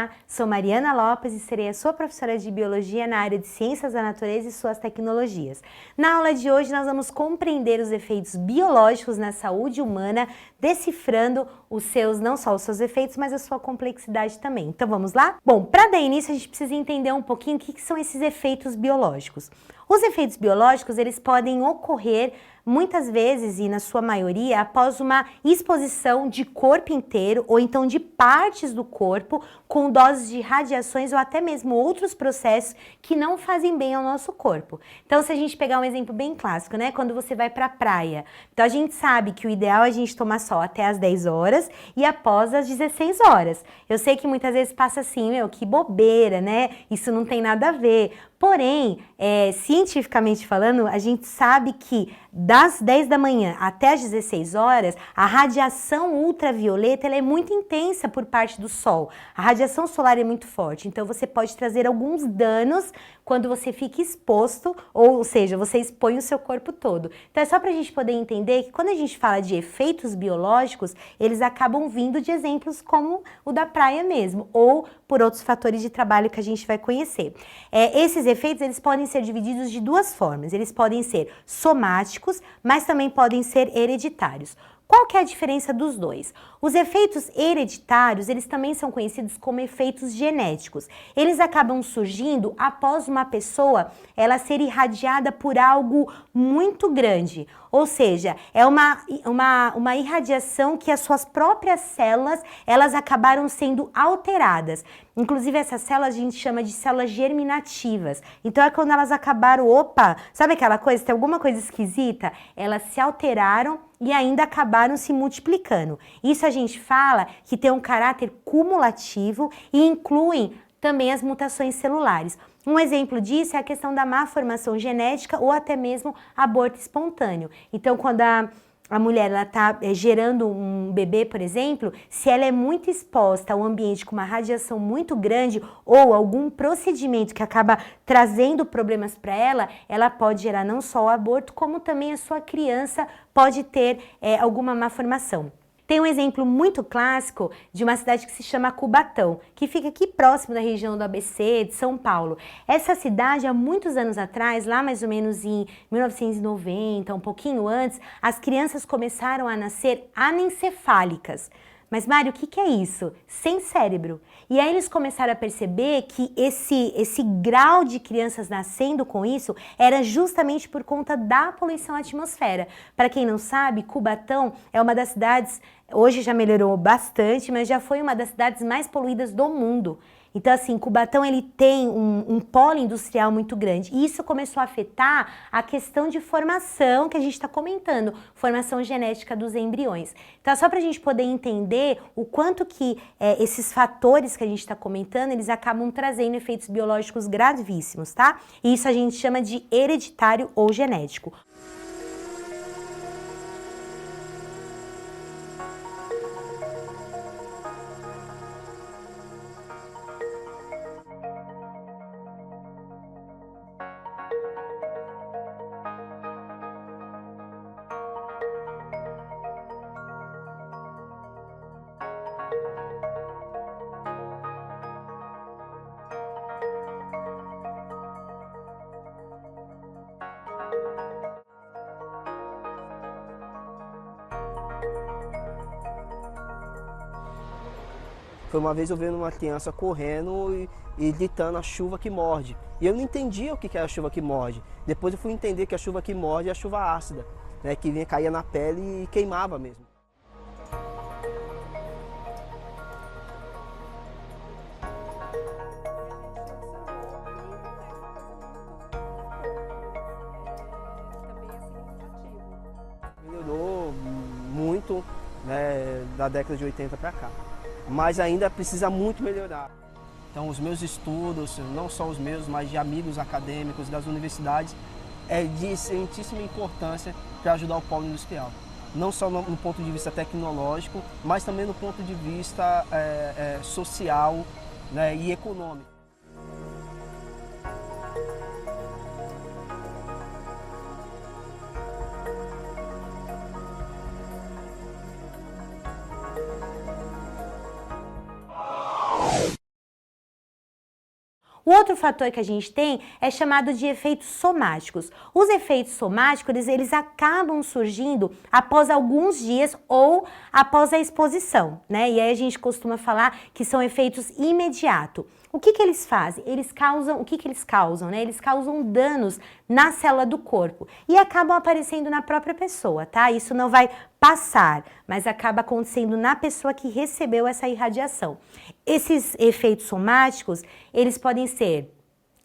Olá, sou Mariana Lopes e serei a sua professora de Biologia na área de Ciências da Natureza e suas tecnologias. Na aula de hoje nós vamos compreender os efeitos biológicos na saúde humana, decifrando não só os seus efeitos, mas a sua complexidade também. Então vamos lá? Bom, para dar início a gente precisa entender um pouquinho o que são esses efeitos biológicos. Os efeitos biológicos, eles podem ocorrer muitas vezes e na sua maioria após uma exposição de corpo inteiro ou então de partes do corpo com doses de radiações ou até mesmo outros processos que não fazem bem ao nosso corpo. Então, se a gente pegar um exemplo bem clássico, né, quando você vai para a praia, então a gente sabe que o ideal é a gente tomar sol até as 10 horas e após as 16 horas. Eu sei que muitas vezes passa assim, que bobeira, né? Isso não tem nada a ver. Porém, cientificamente falando, a gente sabe que das 10 da manhã até as 16 horas, a radiação ultravioleta ela é muito intensa por parte do sol. A radiação solar é muito forte, então você pode trazer alguns danos quando você fica exposto, ou seja, você expõe o seu corpo todo. Então é só para a gente poder entender que quando a gente fala de efeitos biológicos, eles acabam vindo de exemplos como o da praia mesmo, ou por outros fatores de trabalho que a gente vai conhecer. Esses efeitos, eles podem ser divididos de duas formas. Eles podem ser somáticos, mas também podem ser hereditários. Qual que é a diferença dos dois? Os efeitos hereditários, eles também são conhecidos como efeitos genéticos. Eles acabam surgindo após uma pessoa ela ser irradiada por algo muito grande. Ou seja, é uma irradiação que as suas próprias células, elas acabaram sendo alteradas. Inclusive, essas células a gente chama de células germinativas. Então, é quando elas acabaram, sabe aquela coisa, tem alguma coisa esquisita? Elas se alteraram e ainda acabaram se multiplicando. Isso a gente fala que tem um caráter cumulativo e incluem também as mutações celulares. Um exemplo disso é a questão da má formação genética ou até mesmo aborto espontâneo. Então, quando a mulher está gerando um bebê, por exemplo, se ela é muito exposta a um ambiente com uma radiação muito grande ou algum procedimento que acaba trazendo problemas para ela, ela pode gerar não só o aborto, como também a sua criança pode ter alguma má formação. Tem um exemplo muito clássico de uma cidade que se chama Cubatão, que fica aqui próximo da região do ABC, de São Paulo. Essa cidade, há muitos anos atrás, lá mais ou menos em 1990, um pouquinho antes, as crianças começaram a nascer anencefálicas. Mas, Mário, o que é isso? Sem cérebro. E aí eles começaram a perceber que esse grau de crianças nascendo com isso era justamente por conta da poluição à atmosfera. Para quem não sabe, Cubatão é uma das cidades, hoje já melhorou bastante, mas já foi uma das cidades mais poluídas do mundo. Então, assim, Cubatão ele tem um polo industrial muito grande e isso começou a afetar a questão de formação que a gente está comentando, formação genética dos embriões. Então, só para a gente poder entender o quanto que esses fatores que a gente está comentando, eles acabam trazendo efeitos biológicos gravíssimos, tá? E isso a gente chama de hereditário ou genético. Foi uma vez eu vendo uma criança correndo e gritando a chuva que morde. E eu não entendia o que era a chuva que morde. Depois eu fui entender que a chuva que morde é a chuva ácida, né, que vinha, caía na pele e queimava mesmo. Melhorou muito, né, da década de 80 para cá. Mas ainda precisa muito melhorar. Então os meus estudos, não só os meus, mas de amigos acadêmicos das universidades, é de excelentíssima importância para ajudar o polo industrial. Não só no ponto de vista tecnológico, mas também no ponto de vista social, né, e econômico. O outro fator que a gente tem é chamado de efeitos somáticos. Os efeitos somáticos, eles acabam surgindo após alguns dias ou após a exposição, né? E aí a gente costuma falar que são efeitos imediatos. O que que eles fazem? O que que eles causam, né? Eles causam danos na célula do corpo e acabam aparecendo na própria pessoa, tá? Isso não vai passar, mas acaba acontecendo na pessoa que recebeu essa irradiação. Esses efeitos somáticos, eles podem ser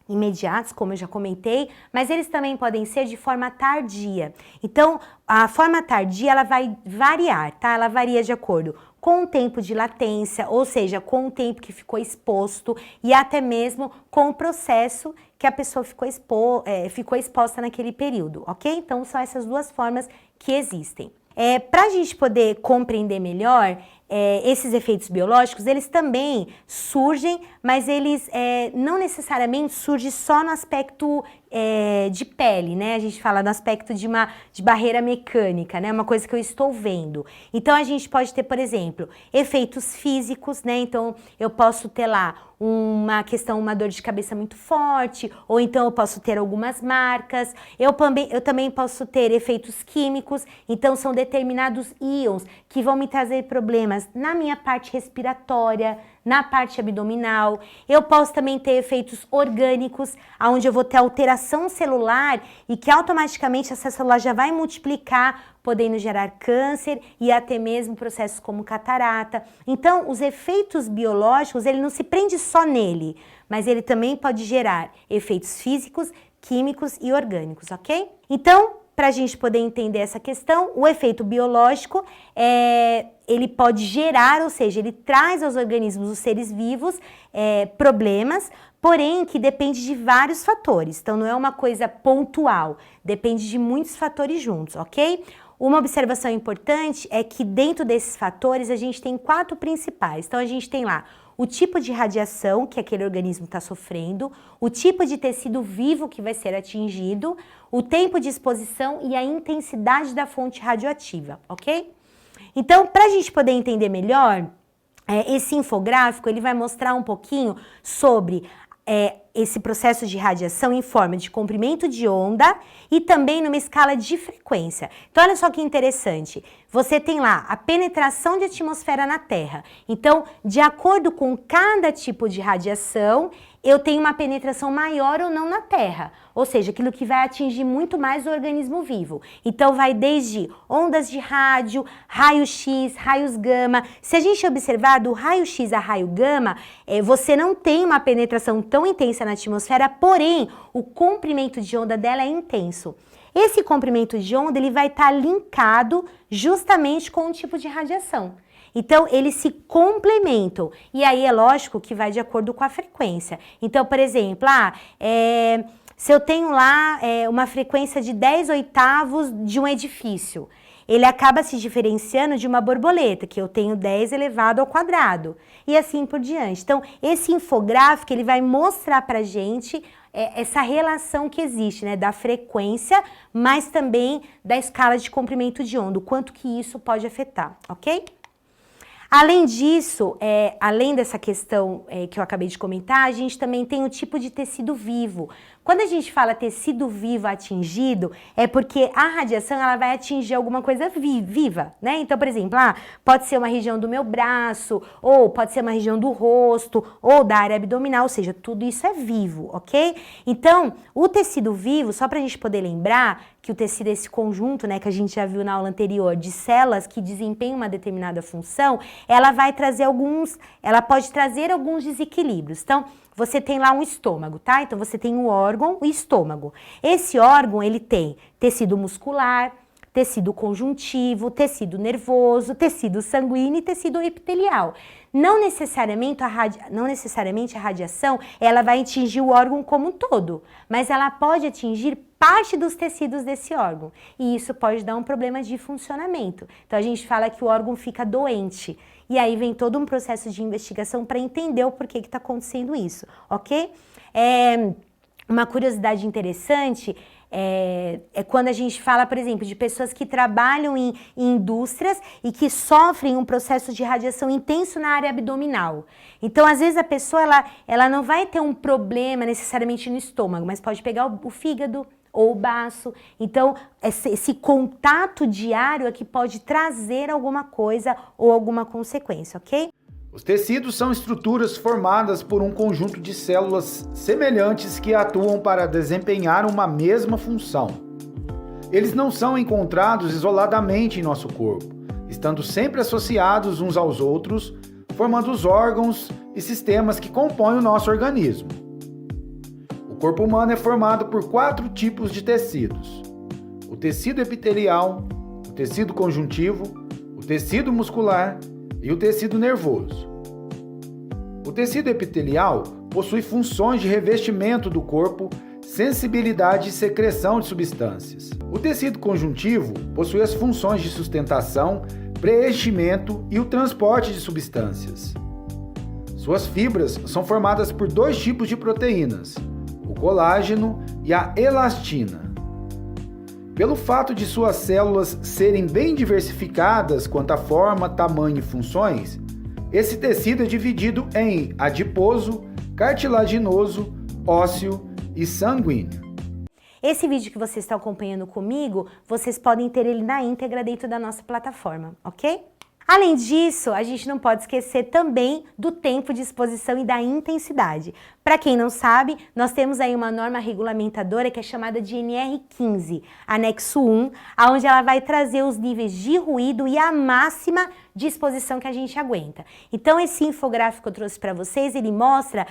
imediatos, como eu já comentei, mas eles também podem ser de forma tardia. Então, a forma tardia, ela vai variar, tá? Ela varia de acordo com o tempo de latência, ou seja, com o tempo que ficou exposto e até mesmo com o processo que a pessoa ficou exposta naquele período, ok? Então, são essas duas formas que existem. Para a gente poder compreender melhor esses efeitos biológicos, eles também surgem, mas eles não necessariamente surgem só no aspecto de pele, né? A gente fala no aspecto de barreira mecânica, né? Uma coisa que eu estou vendo. Então, a gente pode ter, por exemplo, efeitos físicos, né? Então, eu posso ter lá uma dor de cabeça muito forte, ou então eu posso ter algumas marcas, eu também posso ter efeitos químicos, então são determinados íons que vão me trazer problemas na minha parte respiratória, na parte abdominal. Eu posso também ter efeitos orgânicos, onde eu vou ter alteração celular e que automaticamente essa célula já vai multiplicar, podendo gerar câncer e até mesmo processos como catarata. Então, os efeitos biológicos, ele não se prende só nele, mas ele também pode gerar efeitos físicos, químicos e orgânicos, ok? Então, para a gente poder entender essa questão, o efeito biológico, ele pode gerar, ou seja, ele traz aos organismos, os seres vivos, problemas, porém que depende de vários fatores. Então, não é uma coisa pontual, depende de muitos fatores juntos, ok? Uma observação importante é que dentro desses fatores a gente tem 4 principais. Então, a gente tem lá o tipo de radiação que aquele organismo está sofrendo, o tipo de tecido vivo que vai ser atingido, o tempo de exposição e a intensidade da fonte radioativa, ok? Então, para a gente poder entender melhor, esse infográfico ele vai mostrar um pouquinho sobre esse processo de radiação em forma de comprimento de onda e também numa escala de frequência. Então, olha só que interessante. Você tem lá a penetração de atmosfera na Terra. Então, de acordo com cada tipo de radiação, eu tenho uma penetração maior ou não na Terra. Ou seja, aquilo que vai atingir muito mais o organismo vivo. Então, vai desde ondas de rádio, raio-x, raios gama. Se a gente observar do raio-x a raio gama, você não tem uma penetração tão intensa na atmosfera, porém, o comprimento de onda dela é intenso. Esse comprimento de onda ele vai estar linkado justamente com o tipo de radiação. Então, eles se complementam. E aí, é lógico que vai de acordo com a frequência. Então, por exemplo, se eu tenho lá uma frequência de 10 oitavos de um edifício, ele acaba se diferenciando de uma borboleta, que eu tenho 10 elevado ao quadrado, e assim por diante. Então, esse infográfico, ele vai mostrar pra gente essa relação que existe, né, da frequência, mas também da escala de comprimento de onda, o quanto que isso pode afetar, ok? Além disso, além dessa questão que eu acabei de comentar, a gente também tem o tipo de tecido vivo. Quando a gente fala tecido vivo atingido, é porque a radiação ela vai atingir alguma coisa viva, né? Então, por exemplo, pode ser uma região do meu braço, ou pode ser uma região do rosto, ou da área abdominal, ou seja, tudo isso é vivo, ok? Então, o tecido vivo, só para a gente poder lembrar que o tecido é esse conjunto, né, que a gente já viu na aula anterior, de células que desempenham uma determinada função, ela pode trazer alguns desequilíbrios. Então, você tem lá um estômago, tá? Então, você tem um órgão, o estômago. Esse órgão, ele tem tecido muscular, tecido conjuntivo, tecido nervoso, tecido sanguíneo e tecido epitelial. Não necessariamente a radiação, ela vai atingir o órgão como um todo, mas ela pode atingir parte dos tecidos desse órgão. E isso pode dar um problema de funcionamento. Então, a gente fala que o órgão fica doente. E aí vem todo um processo de investigação para entender o porquê que está acontecendo isso, ok? Uma curiosidade interessante é quando a gente fala, por exemplo, de pessoas que trabalham em indústrias e que sofrem um processo de radiação intenso na área abdominal. Então, às vezes, a pessoa ela não vai ter um problema necessariamente no estômago, mas pode pegar o fígado ou o baço. Então, esse contato diário é que pode trazer alguma coisa ou alguma consequência, ok? Os tecidos são estruturas formadas por um conjunto de células semelhantes que atuam para desempenhar uma mesma função. Eles não são encontrados isoladamente em nosso corpo, estando sempre associados uns aos outros, formando os órgãos e sistemas que compõem o nosso organismo. O corpo humano é formado por 4 tipos de tecidos: o tecido epitelial, o tecido conjuntivo, o tecido muscular e o tecido nervoso. O tecido epitelial possui funções de revestimento do corpo, sensibilidade e secreção de substâncias. O tecido conjuntivo possui as funções de sustentação, preenchimento e o transporte de substâncias. Suas fibras são formadas por 2 tipos de proteínas, o colágeno e a elastina. Pelo fato de suas células serem bem diversificadas quanto à forma, tamanho e funções, esse tecido é dividido em adiposo, cartilaginoso, ósseo e sanguíneo. Esse vídeo que vocês estão acompanhando comigo, vocês podem ter ele na íntegra dentro da nossa plataforma, ok? Além disso, a gente não pode esquecer também do tempo de exposição e da intensidade. Para quem não sabe, nós temos aí uma norma regulamentadora que é chamada de NR15, anexo 1, onde ela vai trazer os níveis de ruído e a máxima de exposição que a gente aguenta. Então, esse infográfico que eu trouxe para vocês, ele mostra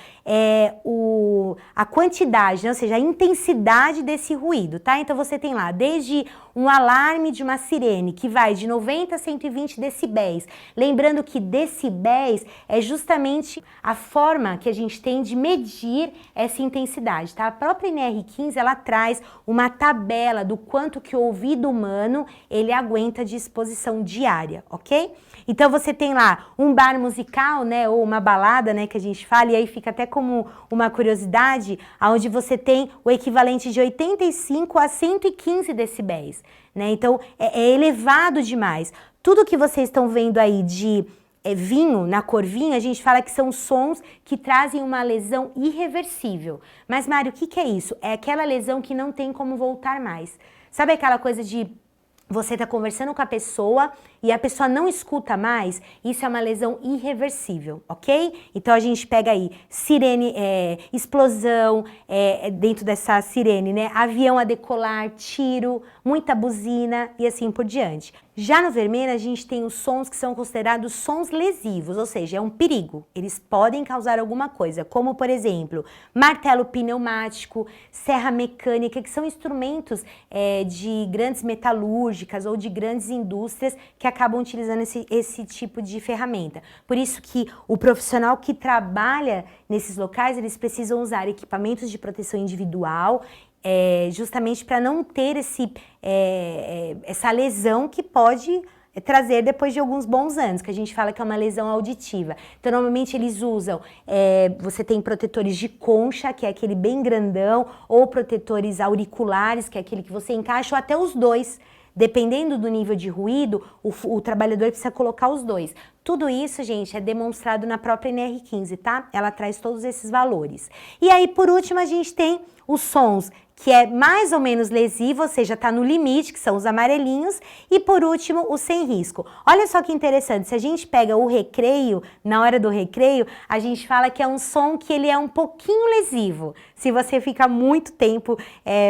a quantidade, né? Ou seja, a intensidade desse ruído, tá? Então, você tem lá desde um alarme de uma sirene, que vai de 90 a 120 decibéis. Lembrando que decibéis é justamente a forma que a gente tem de medir essa intensidade, tá? A própria NR15, ela traz uma tabela do quanto que o ouvido humano, ele aguenta de exposição diária, ok? Então, você tem lá um bar musical, né, ou uma balada, né, que a gente fala, e aí fica até como uma curiosidade, onde você tem o equivalente de 85 a 115 decibéis, né? Então, é elevado demais. Tudo que vocês estão vendo aí de vinho, na cor vinho, a gente fala que são sons que trazem uma lesão irreversível. Mas, Mário, o que é isso? É aquela lesão que não tem como voltar mais. Sabe aquela coisa de você tá conversando com a pessoa e a pessoa não escuta mais? Isso é uma lesão irreversível, ok? Então a gente pega aí sirene, explosão dentro dessa sirene, né? Avião a decolar, tiro, muita buzina e assim por diante. Já no vermelho a gente tem os sons que são considerados sons lesivos, ou seja, é um perigo. Eles podem causar alguma coisa, como por exemplo, martelo pneumático, serra mecânica, que são instrumentos de grandes metalúrgicas ou de grandes indústrias que acabam utilizando esse tipo de ferramenta. Por isso que o profissional que trabalha nesses locais, eles precisam usar equipamentos de proteção individual, justamente para não ter essa lesão que pode trazer depois de alguns bons anos, que a gente fala que é uma lesão auditiva. Então, normalmente eles usam, você tem protetores de concha, que é aquele bem grandão, ou protetores auriculares, que é aquele que você encaixa, ou até os dois. Dependendo do nível de ruído, o trabalhador precisa colocar os dois. Tudo isso, gente, é demonstrado na própria NR15, tá? Ela traz todos esses valores. E aí, por último, a gente tem os sons que é mais ou menos lesivo, ou seja, está no limite, que são os amarelinhos, e por último, o sem risco. Olha só que interessante, se a gente pega o recreio, na hora do recreio, a gente fala que é um som que ele é um pouquinho lesivo, se você fica muito tempo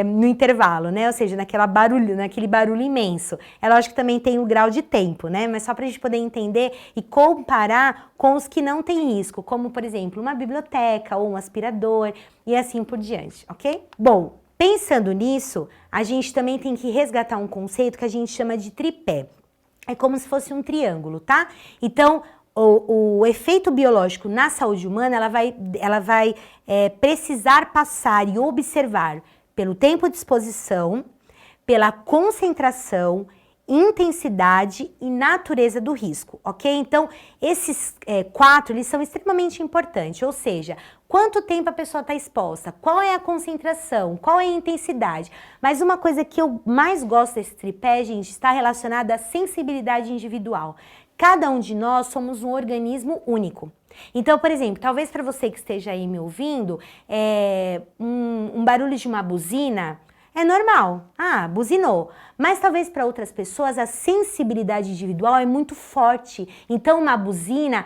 no intervalo, né? Ou seja, naquele barulho imenso. É lógico que também tem o grau de tempo, né? Mas só para a gente poder entender e comparar com os que não têm risco, como, por exemplo, uma biblioteca ou um aspirador e assim por diante, ok? Bom, pensando nisso, a gente também tem que resgatar um conceito que a gente chama de tripé. É como se fosse um triângulo, tá? Então, o efeito biológico na saúde humana, ela vai precisar passar e observar pelo tempo de exposição, pela concentração intensidade e natureza do risco, ok? Então, esses 4, eles são extremamente importantes, ou seja, quanto tempo a pessoa está exposta, qual é a concentração, qual é a intensidade. Mas uma coisa que eu mais gosto desse tripé, gente, está relacionada à sensibilidade individual. Cada um de nós somos um organismo único. Então, por exemplo, talvez para você que esteja aí me ouvindo, um barulho de uma buzina é normal. Ah, buzinou. Mas talvez para outras pessoas a sensibilidade individual é muito forte. Então, uma buzina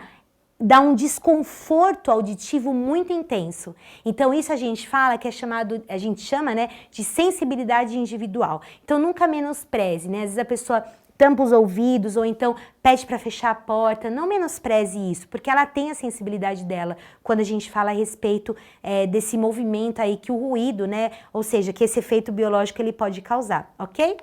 dá um desconforto auditivo muito intenso. Então, isso a gente fala que é chamado, a gente chama, né, de sensibilidade individual. Então, nunca menospreze, né? Às vezes a pessoa tampa os ouvidos ou então pede para fechar a porta, não menospreze isso, porque ela tem a sensibilidade dela quando a gente fala a respeito desse movimento aí que o ruído, né, ou seja, que esse efeito biológico ele pode causar, ok?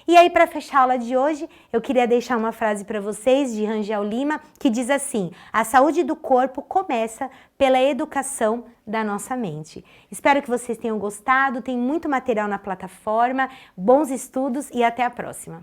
E aí, para fechar a aula de hoje, eu queria deixar uma frase para vocês de Rangel Lima, que diz assim: a saúde do corpo começa pela educação da nossa mente. Espero que vocês tenham gostado, tem muito material na plataforma, bons estudos e até a próxima.